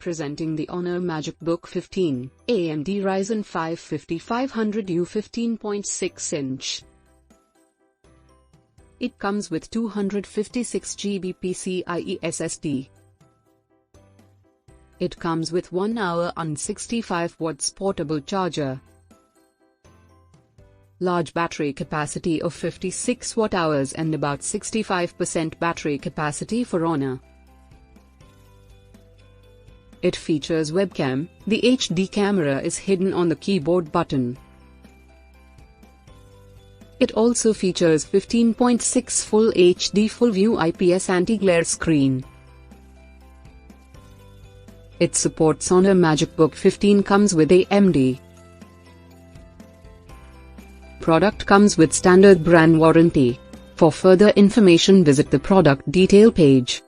Presenting the Honor Magicbook 15, AMD Ryzen 5 5500U 15.6-inch. It comes with 256GB PCIe SSD. It comes with 1-hour and 65 watts portable charger. Large battery capacity of 56 watt-hours and about 65% battery capacity for Honor. It features webcam. The HD camera is hidden on the keyboard button. It also features 15.6 Full HD Full View IPS anti-glare screen. It supports Honor Magicbook 15. Comes with AMD. Product comes with standard brand warranty. For further information visit the product detail page.